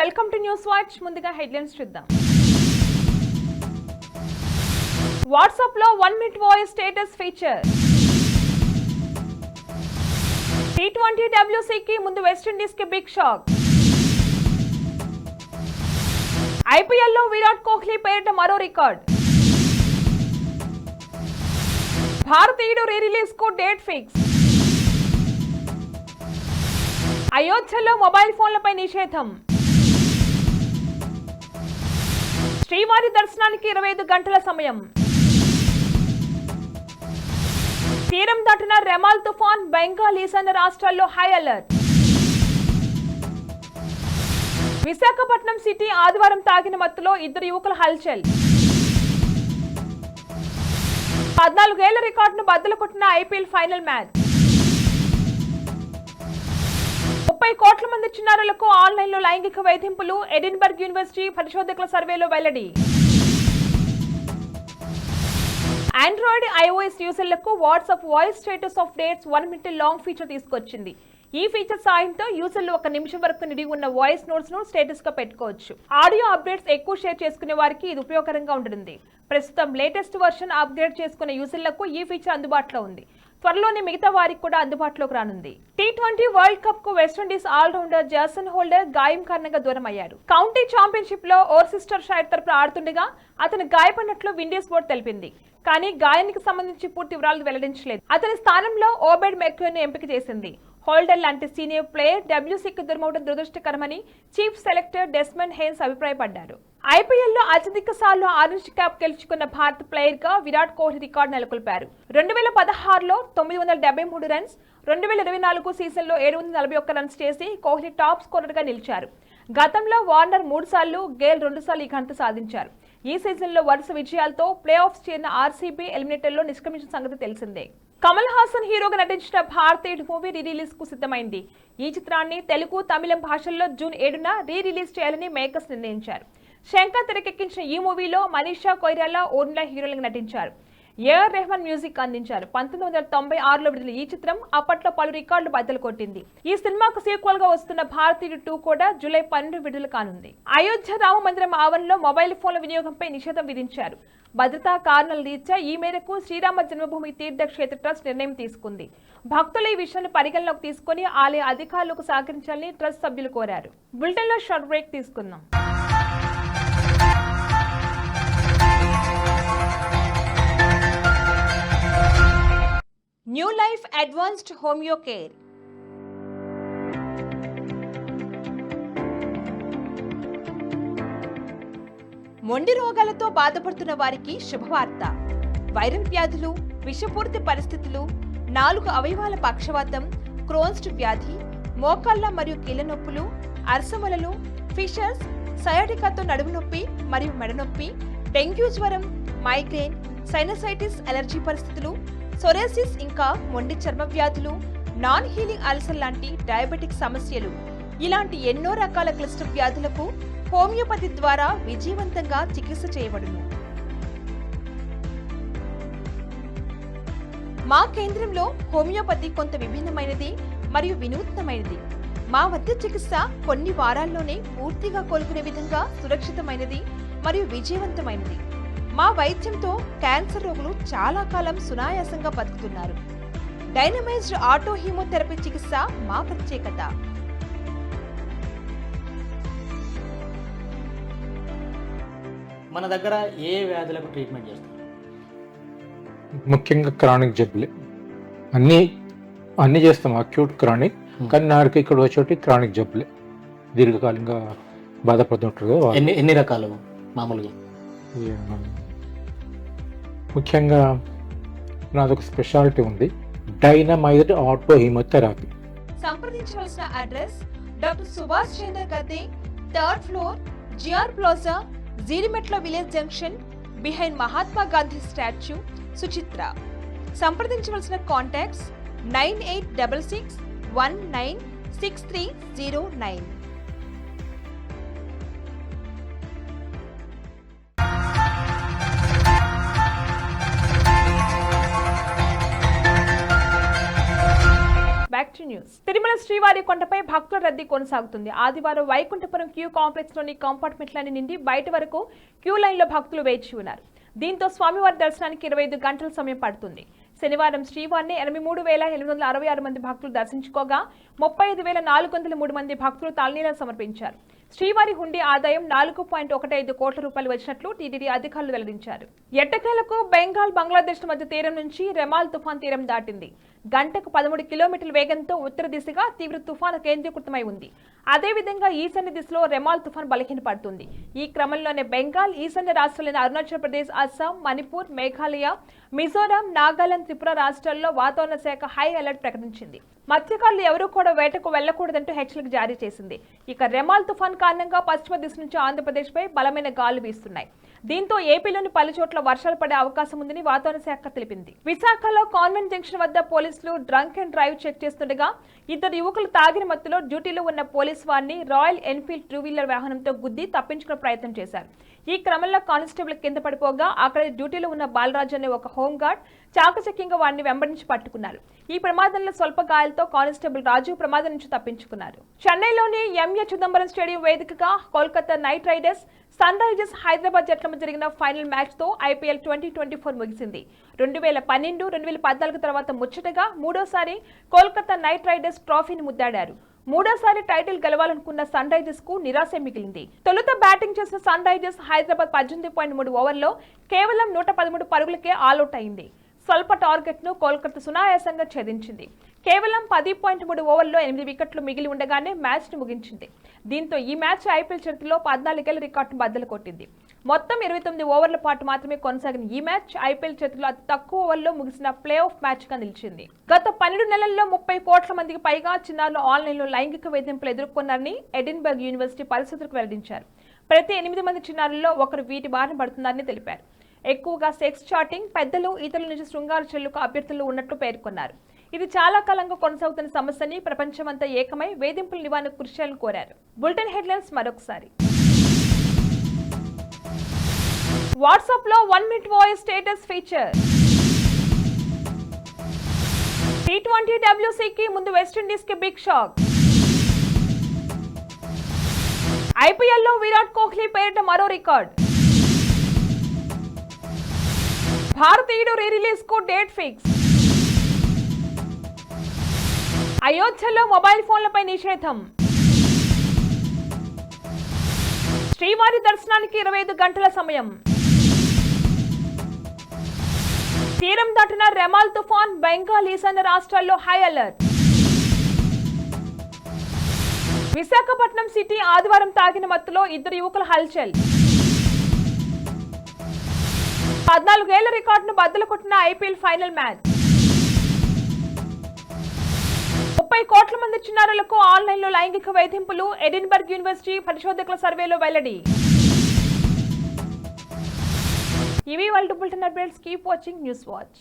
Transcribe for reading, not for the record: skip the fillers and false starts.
Welcome to news watch. ముందుగా headlines చూద్దాం. WhatsApp లో 1 minute voice status feature. T20 WC కి ముందు వెస్టిండీస్ కి బిగ్ షాక్. IPL లో విరాట్ కోహ్లీ పేరిట మరో రికార్డ్. భారతీయుడు రీ రిలీజ్ కు డేట్ ఫిక్స్. అయోధ్యలో మొబైల్ ఫోన్లపై నిషేధం. శ్రీవారి దర్శనానికి 25 గంటల సమయం. తీరం దాటిన రెమాల్ తుఫాన్, బెంగాల్ ఈశాన్య రాష్ట్రాల్లో హై అలర్ట్. విశాఖపట్నం సిటీ ఆదివారం తాగిన మత్తులో 2 యువకుల హల్చల్. 14 ఏళ్ల రికార్డును బద్దలు కొట్టిన IPL ఫైనల్ మ్యాచ్. 30 కోట్ల మంది చిన్నారులకు ఆన్లైన్లో లైంగిక వేధింపులు, ఎడిన్బర్గ్ యూనివర్సిటీ పరిశోధకుల సర్వేలో వెల్లడి. ఆండ్రాయిడ్, iOS యూజర్లకు WhatsApp voice status updates 1 minute long feature తీసుకొచ్చింది. ఈ ఫీచర్ సాయంతో యూజర్లు 1 నిమిషం వరకు నిడిగి ఉన్న వాయిస్ నోట్స్ ను స్టేటస్ గా పెట్టుకోవచ్చు. ఆడియో అప్డేట్స్ ఎక్కువ షేర్ చేసుకునే వారికి ఇది ఉపయోగకరంగా ఉంటుంది. ప్రస్తుతం లేటెస్ట్ వర్షన్ అప్గ్రేడ్ చేసుకునే యూజర్లకు ఈ ఫీచర్ అందుబాటులో ఉంది. త్వరలోనే మిగతా వారికి కూడా అందుబాటులోకి రానుంది. T20 వరల్డ్ కప్ కు వెస్టిండీస్ ఆల్రౌండర్ జాసన్ హోల్డర్ గాయం కారణంగా దూరం అయ్యారు. కౌంటీ ఛాంపియన్షిప్ లో ఓర్సిస్టర్ షైర్ తరపున ఆడుతుండగా అతను గాయపడినట్లు విండీస్ బోర్డు తెలిపింది. కానీ గాయానికి సంబంధించి పూర్తి వివరాలు వెల్లడించలేదు. అతని స్థానంలో ఓబెడ్ మెక్యూన్ ఎంపిక చేసింది. హోల్డర్ లాంటి సీనియర్ ప్లేయర్ WCకి దూరమవడం దురదృష్టకరమని చీఫ్ సెలెక్టర్ డెస్మండ్ హేన్స్ అభిప్రాయపడ్డారు. IPL లో అత్యధిక సార్లు ఆరెంజ్ క్యాప్ గెలుచుకున్న భారత ప్లేయర్ గా విరాట్ కోహ్లీ రికార్డు నెలకొల్పారు. 2016లో 973 రన్స్, 2024 సీజన్ లో 741 రన్స్ చేసి కోహ్లీ టాప్ స్కోరర్ గా నిలిచారు. గతంలో వార్నర్ 3 సార్లు, గేల్ 2 సార్లు ఈ ఘనత సాధించారు. ఈ సీజన్ లో వరుస విజయాలతో ప్లే ఆఫ్స్ చేరిన RCB ఎలిమినేటర్ లో నిష్క్రమించిన సంగతి తెలిసిందే. కమల్ హాసన్ హీరోగా నటించిన భారతీయుడు మూవీ రీ రిలీజ్ కు సిద్ధమైంది. ఈ చిత్రాన్ని తెలుగు, తమిళం భాషల్లో జూన్ 7న రీ రిలీజ్ చేయాలని మేకర్స్ నిర్ణయించారు. శంకర్ తెరకెక్కించిన ఈ మూవీలో మనీషా కొయిరాలా, ఓర్మిళ హీరోలుగా నటించారు. AR రెహమాన్ మ్యూజిక్ అందించారు. 1996లో విడుదల ఈ చిత్రం అప్పట్లో పలు రికార్డులు బద్దలు కొట్టింది. ఈ సినిమాకు సీక్వెల్ గా వస్తున్న భారతీయుడు 2 కూడా జూలై 12 విడుదల కానుంది. అయోధ్య రామ మందిరం ఆవరణలో మొబైల్ ఫోన్ల వినియోగంపై నిషేధం విధించారు. భద్రతా కారణాల రీత్యా ఈ మేరకు శ్రీరామ జన్మభూమి తీర్థ క్షేత్ర ట్రస్ట్ నిర్ణయం తీసుకుంది. భక్తులు ఈ విషయాన్ని పరిగణలోకి తీసుకుని ఆలయ అధికారులకు సహకరించాలని ట్రస్ట్ సభ్యులు కోరారు. బులెటిన్ లో షార్ట్ బ్రేక్ తీసుకుందాం. New life advanced homeo care. మొండి రోగాలతో బాధపడుతున్న వారికి శుభవార్త. వైరల్ వ్యాధులు, విషపూరిత పరిస్థితులు, 4 అవయవాల పక్షవాతం, క్రోన్స్ వ్యాధి, మోకాళ్ళ మరియు కీళ్ళ నొప్పులు, అర్సమలలు, ఫిషర్స్, సయాటికాతో నడుము నొప్పి మరియు మెడ నొప్పి, డెంగ్యూ జ్వరం, మైగ్రేన్, సైనసైటిస్, అలర్జీ పరిస్థితులు, సొరేసిస్, ఇంకా మొండి చర్మ వ్యాధులు, నాన్ హీలింగ్ అల్సర్ లాంటి డయాబెటిక్ సమస్యలు, ఇలాంటి ఎన్నో రకాల క్లిష్ట వ్యాధులకు హోమియోపతి ద్వారా విజయవంతంగా చికిత్స చేయబడును. మా కేంద్రంలో హోమియోపతి కొంత విభిన్నమైనది మరియు వినూత్నమైనది. మా వద్ద చికిత్స కొన్ని వారాల్లోనే పూర్తిగా కోలుకునే విధంగా సురక్షితమైనది మరియు విజయవంతమైనది. మా వైద్యంతో క్యాన్సర్ రోగులు చాలా కాలం సునాయాసంగా బతుకుతున్నారు. డైనమైజ్డ్ ఆటో హీమోథెరపీ చికిత్స మా ప్రత్యేకత. మన దగ్గర ఏ వ్యాధులకు ట్రీట్మెంట్ చేస్తారు? ముఖ్యంగా క్రానిక్ జబ్బులే అన్ని చేస్తాం, అక్యూట్, క్రానిక్. కానీ నాకు ఇక్కడ వచ్చేటి క్రానిక్ జబ్బులే, దీర్ఘకాలంగా బాధపడుతుంటారు. ఎన్ని రకాలు మామూలుగా? ముఖ్యంగా నాదొక స్పెషాలిటీ ఉంది, డైనమైజ్డ్ ఆటో హీమోథెరపీ. సంప్రదించవలసిన address doctor Subhash Chandra Gadde, 3rd floor, GR plaza, Jeedimetla village junction, behind Mahatma Gandhi statue, Suchitra. సంప్రదించవలసిన contacts 9866196309. Back to news. Tirumala శ్రీవారి కొండపై భక్తుల రద్దీ కొనసాగుతుంది. ఆదివారం వైకుంఠపురం క్యూ కాంప్లెక్స్ లోని కంపార్ట్మెంట్లన్నీ నిండి బయట వరకు క్యూ లైన్ లో భక్తులు వేచి ఉన్నారు. దీంతో స్వామివారి దర్శనానికి 25 గంటల సమయం పడుతుంది. శనివారం శ్రీవారిని 83,866 మంది భక్తులు దర్శించుకోగా 35,403 మంది భక్తులు తలనీలాలు సమర్పించారు. శ్రీవారి హుండీ ఆదాయం 4.15 కోట్ల రూపాయలు వచ్చినట్లు టీటీడీ అధికారులు వెల్లడించారు. ఎట్టకేలకు బెంగాల్ బంగ్లాదేశ్ మధ్య తీరం నుంచి రెమాల్ తుఫాన్ తీరం దాటింది. గంటకు 13 కిలోమీటర్ల వేగంతో ఉత్తర దిశగా తీవ్ర తుఫాను కేంద్రీకృతమై ఉంది. అదేవిధంగా ఈశాన్య దిశలో రెమాల్ తుఫాన్ బలహీనపడుతుంది. ఈ క్రమంలోనే బెంగాల్, ఈశాన్య రాష్ట్రాలైన అరుణాచల్ ప్రదేశ్, అస్సాం, మణిపూర్, మేఘాలయ, మిజోరాం, నాగాలాండ్, త్రిపుర రాష్ట్రాల్లో వాతావరణ శాఖ హై అలర్ట్ ప్రకటించింది. మత్స్యకారులు ఎవరూ కూడా వేటకు వెళ్లకూడదంటూ హెచ్చరిక జారీ చేసింది. ఇక రెమాల్ తుఫాన్ కారణంగా పశ్చిమ దిశ నుంచి ఆంధ్రప్రదేశ్పై బలమైన గాలులు వీస్తున్నాయి. దీంతో ఏపీలోని పలు చోట్ల వర్షాలు పడే అవకాశం ఉందని వాతావరణ శాఖ తెలిపింది. విశాఖలో కాన్వెంట్ జంక్షన్ వద్ద పోలీసులు డ్రంక్ అండ్ డ్రైవ్ చెక్ చేస్తుండగా 2 యువకులు తాగిన మత్తులో డ్యూటీలో ఉన్న పోలీసు వారిని రాయల్ ఎన్ఫీల్డ్ 2-వీలర్ వాహనంతో గుద్ది తప్పించుకునే ప్రయత్నం చేశారు. ఈ క్రమంలో కానిస్టేబుల్ కింద పడిపోగా అక్కడ డ్యూటీలో ఉన్న బాలరాజు అనే ఒక హోంగార్డ్ చాకచక్యంగా వారిని వెంబడించి పట్టుకున్నారు. ఈ ప్రమాదంలో స్వల్ప గాయాలతో కానిస్టేబుల్ రాజు ప్రమాదం నుంచి తప్పించుకున్నారు. చెన్నైలోని ఎంఏ చిదంబరం స్టేడియం వేదికగా Kolkata Knight Riders, Sunrisers Hyderabad జట్ల మధ్య జరిగిన ఫైనల్ మ్యాచ్ తో ఐపీఎల్ 2024 ముగిసింది. 2012, 2014 తర్వాత ముచ్చటగా మూడోసారి కోల్కతా నైట్ రైడర్స్ ట్రోఫీని ముద్దాడారు. మూడోసారి టైటిల్ గెలవాలనుకున్న సన్ రైజర్స్ కు నిరాశ మిగిలింది. తొలుత బ్యాటింగ్ చేసిన సన్ రైజర్స్ హైదరాబాద్ 18.3 ఓవర్లో కేవలం 113 పరుగులకే ఆల్అౌట్ అయింది. స్వల్ప టార్గెట్ ను కోల్కతా సునాయాసంగా ఛేదించింది. కేవలం 10.3 ఓవర్లో 8 వికెట్లు మిగిలి ఉండగానే మ్యాచ్ ను ముగించింది. దీంతో ఈ మ్యాచ్ ఐపీఎల్ చరిత్రలో 14 ఏళ్ల రికార్డును బద్దలు కొట్టింది. మొత్తం 29 ఓవర్ల పాటు మాత్రమే కొనసాగిన ఈ మ్యాచ్ ఐపీఎల్ చరిత్రలో అతి తక్కువ ఓవర్లో ముగిసిన ప్లే ఆఫ్ మ్యాచ్ గా నిలిచింది. గత 12 నెలల్లో 30 కోట్ల మందికి పైగా చిన్నారులు ఆన్లైన్లో లైంగిక వేధింపులు ఎదుర్కొన్నారని ఎడిన్బర్గ్ యూనివర్సిటీ పరిశోధకులు వెల్లడించారు. ప్రతి 8 మంది చిన్నారుల్లో ఒకరు వీటి బారిన పడుతున్నారని తెలిపారు. ఎక్కువగా సెక్స్ చాటింగ్, పెద్దలు, ఇతరుల నుంచి శృంగార చెల్లుకు అభ్యర్థులు ఉన్నట్లు పేర్కొన్నారు. ఇది చాలా కాలంగా కొనసాగుతున్న సమస్యని ప్రపంచమంతా ఏకమై వేధింపుల నివారణకు కృషి చేయాలని కోరారు. బులెటిన్ హెడ్లైన్స్ మరొకసారి. వాట్సాప్ లో 1 minute voice status feature. T20 WC కి ముందు వెస్టిండీస్ కి బిగ్ షాక్. ఐపీఎల్ లో విరాట్ కోహ్లీ పేరిట మరో రికార్డ్. భారతీయుడు రీ రిలీజ్ కు డేట్ ఫిక్స్. అయోధ్యలో మొబైల్ ఫోన్లపై నిషేధం. శ్రీవారి దర్శనానికి 25 గంటల సమయం. తీరం దాటిన రెమాల్ తుఫాన్, బెంగాల్, ఈశాన్య రాష్ట్రాల్లో హై అలర్ట్. విశాఖపట్నం సిటీ ఆదివారం తాగిన మత్తులో 2 యువకుల హల్చల్. 14 ఏళ్ల రికార్డును బద్దలు కొట్టిన ఐపీఎల్ ఫైనల్ మ్యాచ్. 30 కోట్ల మంది చిన్నారులకు ఆన్లైన్లో లైంగిక వేధింపులు, ఎడిన్బర్గ్ యూనివర్సిటీ పరిశోధకుల సర్వేలో వెల్లడి. ఇవి వాళ్ళ bulletin updates. Keep watching news watch.